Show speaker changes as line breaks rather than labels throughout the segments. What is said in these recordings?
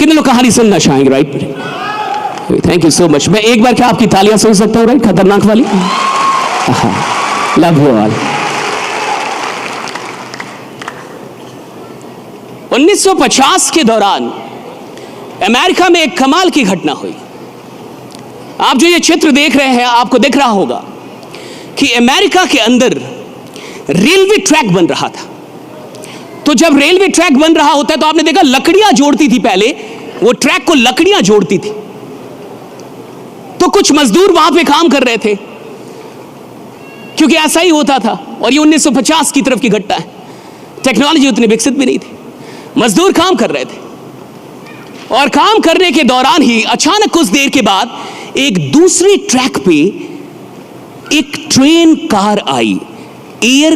कितने लोग कहानी सुनना चाहेंगे? Right, thank you so much. मैं एक बार क्या आपकी तालियां सुन सकता हूं? राइट, खतरनाक वाली। Love you all. 1950 के दौरान अमेरिका में एक कमाल की घटना हुई। आप जो ये चित्र देख रहे हैं, आपको दिख रहा होगा कि अमेरिका के अंदर रेलवे ट्रैक बन रहा था। तो जब रेलवे ट्रैक बन रहा होता है तो आपने देखा लकड़ियां जोड़ती थी, पहले वो ट्रैक को लकड़ियां जोड़ती थी। तो कुछ मजदूर वहां पे काम कर रहे थे, क्योंकि ऐसा ही होता था। और ये 1950 की तरफ की घटना है, टेक्नोलॉजी उतनी विकसित भी नहीं थी। मजदूर काम कर रहे थे और काम करने के दौरान ही अचानक कुछ देर के बाद एक दूसरी ट्रैक पे एक ट्रेन कार आई, एयर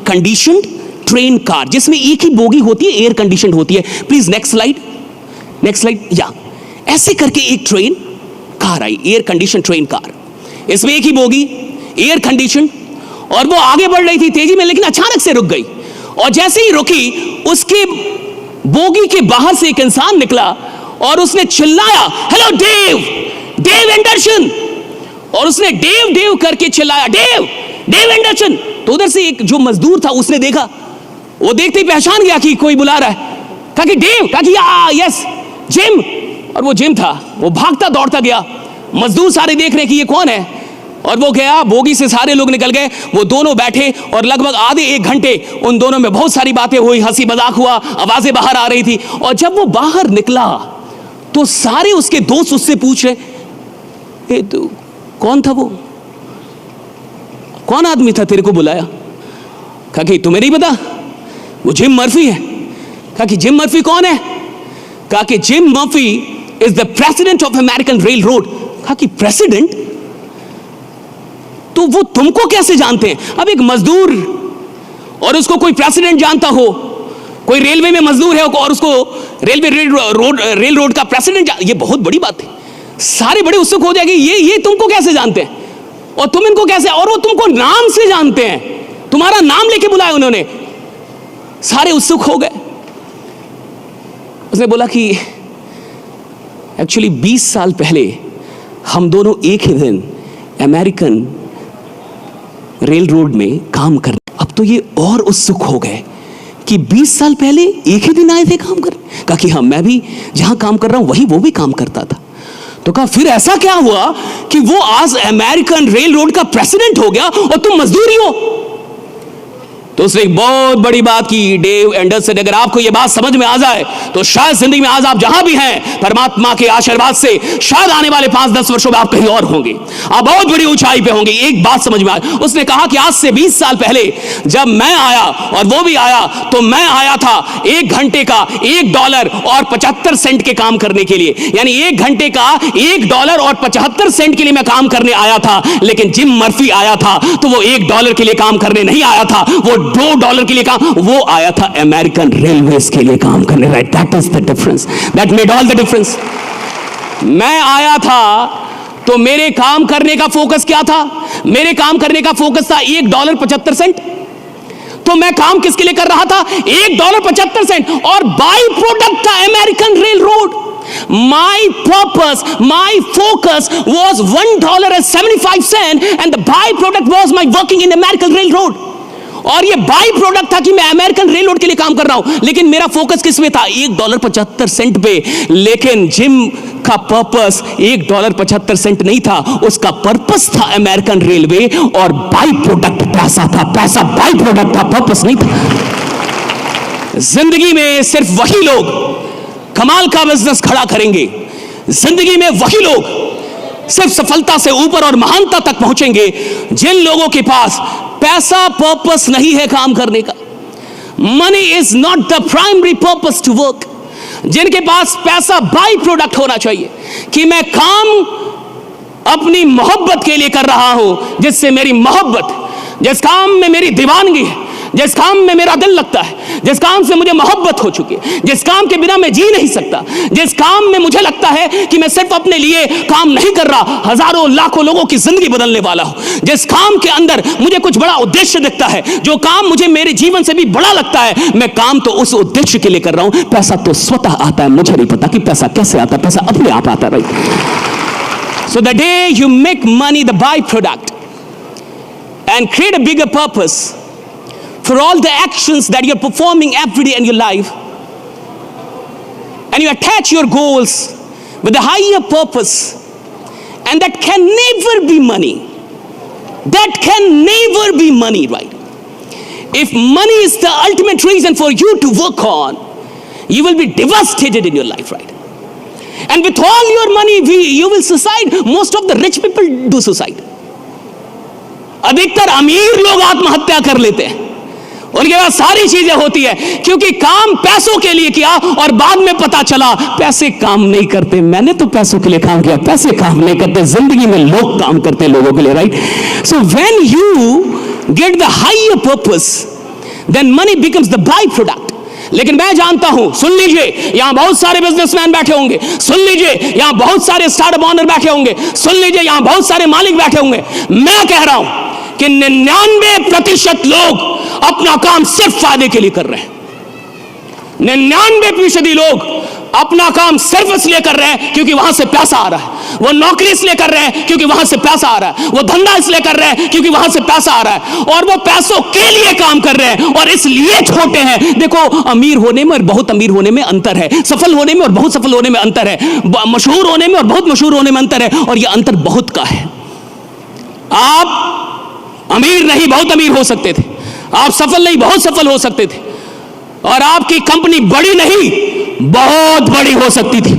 कंडीशनड ट्रेन कार, जिसमें एक ही बोगी होती है, एयर कंडीशन होती है। Please next slide, next slide. या ऐसे करके एक ट्रेन कार आई, एयर कंडीशन ट्रेन कार, इसमें एक ही बोगी, एयर कंडीशन, और वो आगे बढ़ रही थी तेजी में, लेकिन अचानक से रुक गई। और जैसे ही रुकी, उसके बोगी के बाहर से एक इंसान निकला और उसने चिल्लाया, हेलो डेव, डेव एंडरसन। और उसने डेव डेव करके चिल्लाया, डेव, डेव एंडरसन। तो उधर से एक जो मजदूर था उसने देखा, वो देखते ही पहचान गया कि कोई बुला रहा है। कहा कि डेव, कहा कि यस जिम। और वो जिम था। वो भागता दौड़ता गया, मजदूर सारे देख रहे कि ये कौन है, और वो गया, बोगी से सारे लोग निकल गए, वो दोनों बैठे और लगभग आधे एक घंटे उन दोनों में बहुत सारी बातें हुई, हंसी मजाक हुआ, आवाजें बाहर आ रही थी। और जब वो बाहर निकला तो सारे उसके दोस्त उससे पूछ रहे, तो कौन था वो, कौन आदमी था तेरे को बुलाया? कहा कि तुम्हें नहीं पता, वो जिम मर्फी है। कहा कि जिम मर्फी कौन है? कहा कि gym Murphy is the president of American rail road. कहा कि प्रेसिडेंट? तो वो तुमको कैसे जानते हैं? अब एक मजदूर और उसको कोई प्रेसिडेंट जानता हो, कोई रेलवे में मजदूर है और उसको रेल रोड का प्रेसिडेंट, ये बहुत बड़ी बात है। सारे बड़े उत्सुक हो जाएंगे, ये तुमको कैसे जानते हैं और तुम इनको कैसे, और वो तुमको नाम से जानते हैं, तुम्हारा नाम लेके बुलाया उन्होंने। सारे उत्सुक हो गए। उसने बोला कि एक्चुअली 20 साल पहले हम दोनों एक ही दिन अमेरिकन रेल रोड में काम कर। अब तो ये और उत्सुक हो गए कि 20 साल पहले एक ही दिन आए थे काम कर। कहा कि हाँ, मैं भी जहां काम कर रहा हूं वही वो भी काम करता था। तो कहा फिर ऐसा क्या हुआ कि वो आज अमेरिकन रेल रोड का प्रेसिडेंट हो गया और तुम मजदूर ही हो? तो उसने एक बहुत बड़ी बात की, डेव एंडरसन। अगर आपको यह बात समझ में आ जाए तो शायद जिंदगी में आज आप जहां भी हैं, परमात्मा के आशीर्वाद से शायद आने वाले 5-10 वर्षों में आप कहीं और होंगे, आप बहुत बड़ी ऊंचाई पे होंगे। एक बात समझ में आई, उसने कहा कि आज से 20 साल पहले जब मैं आया और वो भी आया, तो मैं आया था 1 घंटे का $1.75 के काम करने के लिए, यानी 1 घंटे का $1.75 के लिए मैं काम करने आया था। लेकिन जिम मर्फी आया था तो वो $1 के लिए काम करने नहीं आया था, वो $2 के लिए काम, वो आया था अमेरिकन रेलवेज के लिए काम करने। Right, that is the difference, that made all the difference. मैं आया था तो मेरे काम करने का फोकस क्या था? मेरे काम करने का फोकस था $1.75। तो मैं काम किसके लिए कर रहा था? $1.75, और बाई प्रोडक्ट था American rail road. My purpose, my focus was $1.75 and the byproduct was my working in American Railroad. और ये बाई प्रोडक्ट था कि मैं अमेरिकन रेल रोड के लिए काम कर रहा हूं, लेकिन मेरा फोकस किस में था? $1.75 पे। लेकिन जिम का पर्पस $1.75 नहीं था, उसका पर्पस था अमेरिकन रेलवे, और बाई प्रोडक्ट पैसा था। पैसा बाई प्रोडक्ट था, पर्पस नहीं था। जिंदगी में सिर्फ वही लोग कमाल का बिजनेस खड़ा करेंगे, जिंदगी में वही लोग सिर्फ सफलता से ऊपर और महानता तक पहुंचेंगे जिन लोगों के पास पैसा पर्पस नहीं है काम करने का। Money is not the primary purpose to work. जिनके पास पैसा बाई प्रोडक्ट होना चाहिए कि मैं काम अपनी मोहब्बत के लिए कर रहा हूं, जिससे मेरी मोहब्बत, जिस काम में मेरी दीवानगी है, जिस काम में मेरा दिल लगता है, जिस काम से मुझे मोहब्बत हो चुकी है, जिस काम के बिना मैं जी नहीं सकता, जिस काम में मुझे लगता है कि मैं सिर्फ अपने लिए काम नहीं कर रहा, हजारों लाखों लोगों की जिंदगी बदलने वाला हूं, जिस काम के अंदर मुझे कुछ बड़ा उद्देश्य दिखता है, जो काम मुझे मेरे जीवन से भी बड़ा लगता है, मैं काम तो उस उद्देश्य के लिए कर रहा हूं। पैसा तो स्वतः आता है, मुझे नहीं पता कि पैसा कैसे आता है, पैसा अपने आप आता है, right? So the day you make money the by product and create a bigger purpose for all the actions that you're performing every day in your life, and you attach your goals with a higher purpose, and that can never be money. That can never be money, right? If money is the ultimate reason for you to work on, you will be devastated in your life, right? And with all your money, you will suicide. Most of the rich people do suicide. अधिकतर अमीर लोग आत्महत्या कर लेते हैं, उनके पास सारी चीजें होती है, क्योंकि काम पैसों के लिए किया और बाद में पता चला पैसे काम नहीं करते। मैंने तो पैसों के लिए काम किया, पैसे काम नहीं करते, जिंदगी में लोग काम करते हैं लोगों के लिए, right? So when you get the higher purpose, then money becomes the byproduct. लेकिन मैं जानता हूं, सुन लीजिए, यहां बहुत सारे बिजनेसमैन बैठे होंगे, सुन लीजिए, यहां बहुत सारे स्टार्टअप ओनर बैठे होंगे, सुन लीजिए, यहां बहुत सारे मालिक बैठे होंगे। मैं कह रहा हूं कि 99% लोग अपना काम सिर्फ फायदे के लिए कर रहे हैं। 99% लोग अपना काम सिर्फ इसलिए कर रहे हैं क्योंकि वहां से पैसा आ रहा है। वो नौकरी इसलिए कर रहे हैं क्योंकि वहां से पैसा आ रहा है। वो धंधा इसलिए कर रहे हैं क्योंकि वहां से पैसा आ रहा है, और वो पैसों के लिए काम कर रहे हैं और इसलिए छोटे हैं। देखो, अमीर होने में और बहुत अमीर होने में अंतर है, सफल होने में और बहुत सफल होने में अंतर है, मशहूर होने में और बहुत मशहूर होने में अंतर है, और यह अंतर बहुत का है। आप अमीर नहीं बहुत अमीर हो सकते थे, आप सफल नहीं बहुत सफल हो सकते थे, और आपकी कंपनी बड़ी नहीं बहुत बड़ी हो सकती थी,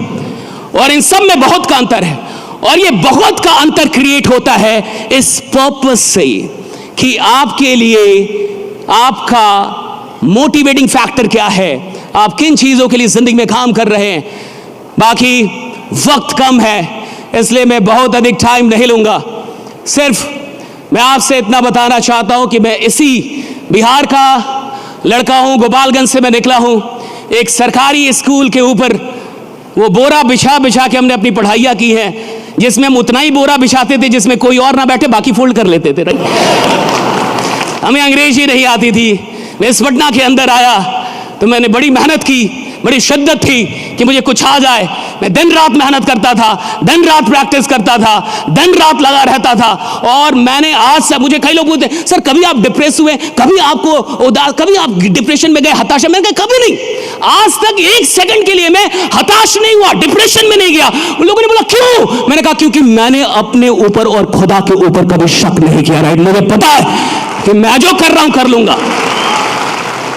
और इन सब में बहुत का अंतर है। और ये बहुत का अंतर क्रिएट होता है इस पर्पस से कि आपके लिए आपका मोटिवेटिंग फैक्टर क्या है, आप किन चीजों के लिए जिंदगी में काम कर रहे हैं। बाकी वक्त कम है, इसलिए मैं बहुत अधिक टाइम नहीं लूंगा। सिर्फ मैं आपसे इतना बताना चाहता हूं कि मैं इसी बिहार का लड़का हूं, गोपालगंज से मैं निकला हूं। एक सरकारी स्कूल के ऊपर वो बोरा बिछा बिछा के हमने अपनी पढ़ाइयाँ की हैं, जिसमें हम उतना ही बोरा बिछाते थे जिसमें कोई और ना बैठे, बाकी फोल्ड कर लेते थे, राइट? हमें अंग्रेजी नहीं आती थी। मैं इस पटना के अंदर आया तो मैंने बड़ी मेहनत की, बड़ी शिद्दत थी कि मुझे कुछ आ जाए। मैं दिन रात मेहनत करता था, दिन रात प्रैक्टिस करता था, दिन रात लगा रहता था, और मैंने आज से, मुझे कई लोग पूछते सर कभी आप डिप्रेस हुए, कभी आपको उदास, कभी आप डिप्रेशन में गए, हताशा? मैंने कहा कभी नहीं, आज तक एक सेकंड के लिए मैं हताश नहीं हुआ, डिप्रेशन में नहीं गया। उन लोगों ने बोला क्यों? मैंने कहा क्योंकि मैंने अपने ऊपर और खुदा के ऊपर कभी शक नहीं किया, राइट? मुझे पता है कि मैं जो कर रहा हूं कर लूंगा।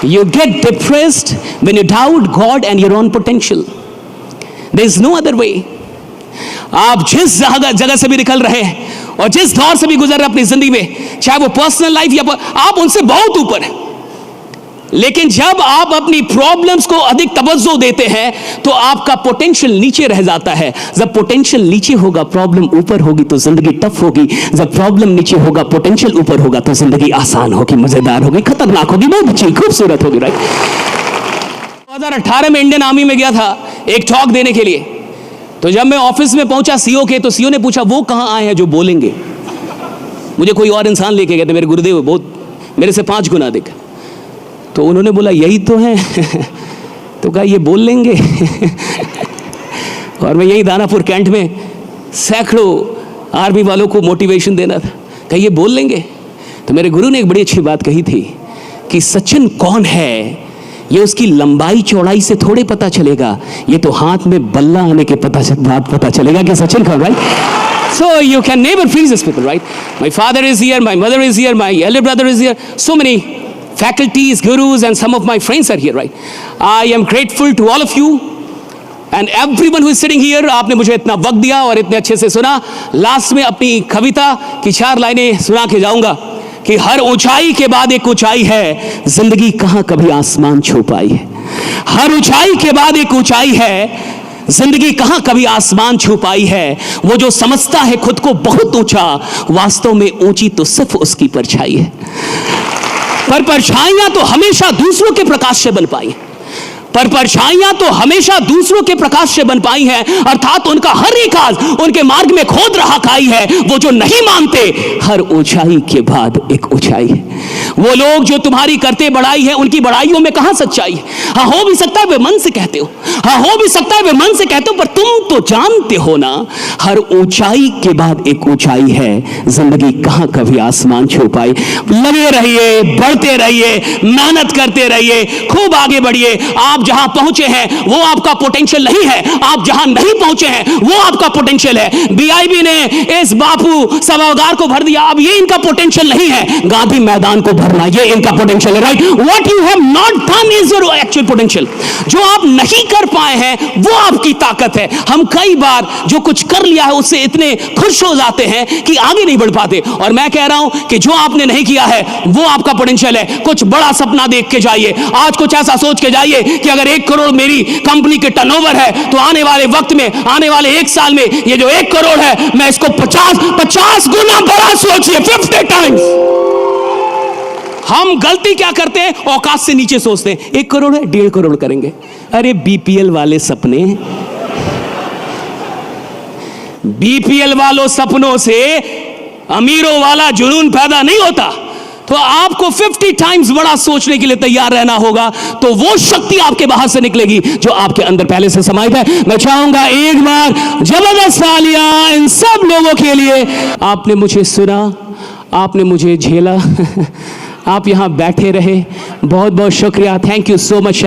You get depressed when you doubt God and your own potential. There is no other way. आप जिस जगह से भी निकल रहे हैं और जिस दौर से भी गुजर रहे हैं अपनी जिंदगी में, चाहे वो पर्सनल लाइफ या आप उनसे बहुत ऊपर हैं, लेकिन जब आप अपनी प्रॉब्लम्स को अधिक तवज्जो देते हैं तो आपका पोटेंशियल नीचे रह जाता है। जब पोटेंशियल नीचे होगा, प्रॉब्लम ऊपर होगी तो जिंदगी टफ होगी। जब प्रॉब्लम नीचे होगा, पोटेंशियल ऊपर होगा तो जिंदगी आसान होगी, मजेदार होगी, खतरनाक होगी, बहुत अच्छी खूबसूरत होगी, राइट? 2018 में इंडियन आर्मी में गया था एक टॉक देने के लिए। तो जब मैं ऑफिस में पहुंचा सीओ के, तो सीओ ने पूछा वो कहां आए हैं जो बोलेंगे। मुझे कोई और इंसान लेके गए थे, मेरे गुरुदेव, बहुत मेरे से 5 गुना अधिक। तो उन्होंने बोला यही तो है तो कहा ये बोल लेंगे और मैं यही दानापुर कैंट में सैकड़ों आर्मी वालों को मोटिवेशन देना था, कहा ये बोल लेंगे। तो मेरे गुरु ने एक बड़ी अच्छी बात कही थी कि सचिन कौन है ये उसकी लंबाई चौड़ाई से थोड़े पता चलेगा, ये तो हाथ में बल्ला आने के बाद पता चलेगा कि सचिन कौन, right? So you can never please these people, right? My father is here, my mother is here, my elder brother is here, so many faculties, gurus, and some of my friends are here, right? I am grateful to all of you and everyone who is sitting here. आपने मुझे इतना वक्त दिया और इतने अच्छे से सुना। लास्ट में अपनी कविता की 4 लाइनें सुना के जाऊंगा कि हर ऊंचाई के बाद एक ऊंचाई है, जिंदगी कहां कभी आसमान छू पाई है। हर ऊंचाई के बाद एक ऊंचाई है, जिंदगी कहां कभी आसमान छू पाई है। वो जो समझता है खुद को बहुत ऊंचा, वास्तव में ऊंची तो सिर्फ उसकी परछाई है। पर परछाइयां तो हमेशा दूसरों के प्रकाश से बन पाई, पर परछाइयां तो हमेशा दूसरों के प्रकाश से बन पाई हैं, अर्थात उनका हर एक आज उनके मार्ग में खोद रहा खाई है। वो जो नहीं मानते, हर ऊंचाई के बाद एक ऊंचाई है। वो लोग जो तुम्हारी करते बड़ाई है, उनकी बड़ाइयों में कहां सच्चाई है? हाँ, हो भी सकता है वे मन से कहते हो, हाँ हो भी सकता है वे मन से कहते हो, पर तुम तो जानते हो ना, हर ऊंचाई के बाद एक ऊंचाई है। जिंदगी कहां कभी आसमान छू पाई। लगे रहिए, बढ़ते रहिए, मेहनत करते रहिए, खूब आगे बढ़िए। आप जहां पहुंचे हैं वो आपका पोटेंशियल नहीं है, आप जहां नहीं पहुंचे हैं वो आपका पोटेंशियल है। बीआईबी ने इस बापू सभागार को भर दिया, अब ये इनका पोटेंशियल नहीं है, गांधी मैदान को भरना ये इनका पोटेंशियल है। Right, what you have not done is your actual potential. जो आप नहीं कर पाए हैं वो आपकी ताकत है। हम कई बार जो कुछ कर लिया है उससे इतने खुश हो जाते हैं कि आगे नहीं बढ़ पाते, और मैं कह रहा हूं कि जो आपने नहीं किया है वो आपका पोटेंशियल है। कुछ बड़ा सपना देख के जाइए, आज कुछ ऐसा सोच के जाइए कि अगर 1 करोड़ मेरी कंपनी के टर्नओवर है तो आने वाले वक्त में, आने वाले 1 साल में ये जो 1 करोड़ है मैं इसको 50 गुना बड़ा सोचिए, 50 टाइम्स। हम गलती क्या करते हैं, औकात से नीचे सोचते हैं। 1 करोड़ है, 1.5 करोड़ करेंगे। अरे बीपीएल वाले सपने, बीपीएल वालों सपनों से अमीरों वाला जुनून पैदा नहीं होता। तो आपको 50 टाइम्स बड़ा सोचने के लिए तैयार रहना होगा, तो वो शक्ति आपके बाहर से निकलेगी जो आपके अंदर पहले से समाहित है। मैं चाहूंगा एक बार जबरदस्त तालियां इन सब लोगों के लिए। आपने मुझे सुना, आपने मुझे झेला, आप यहां बैठे रहे, बहुत बहुत शुक्रिया। Thank you so much.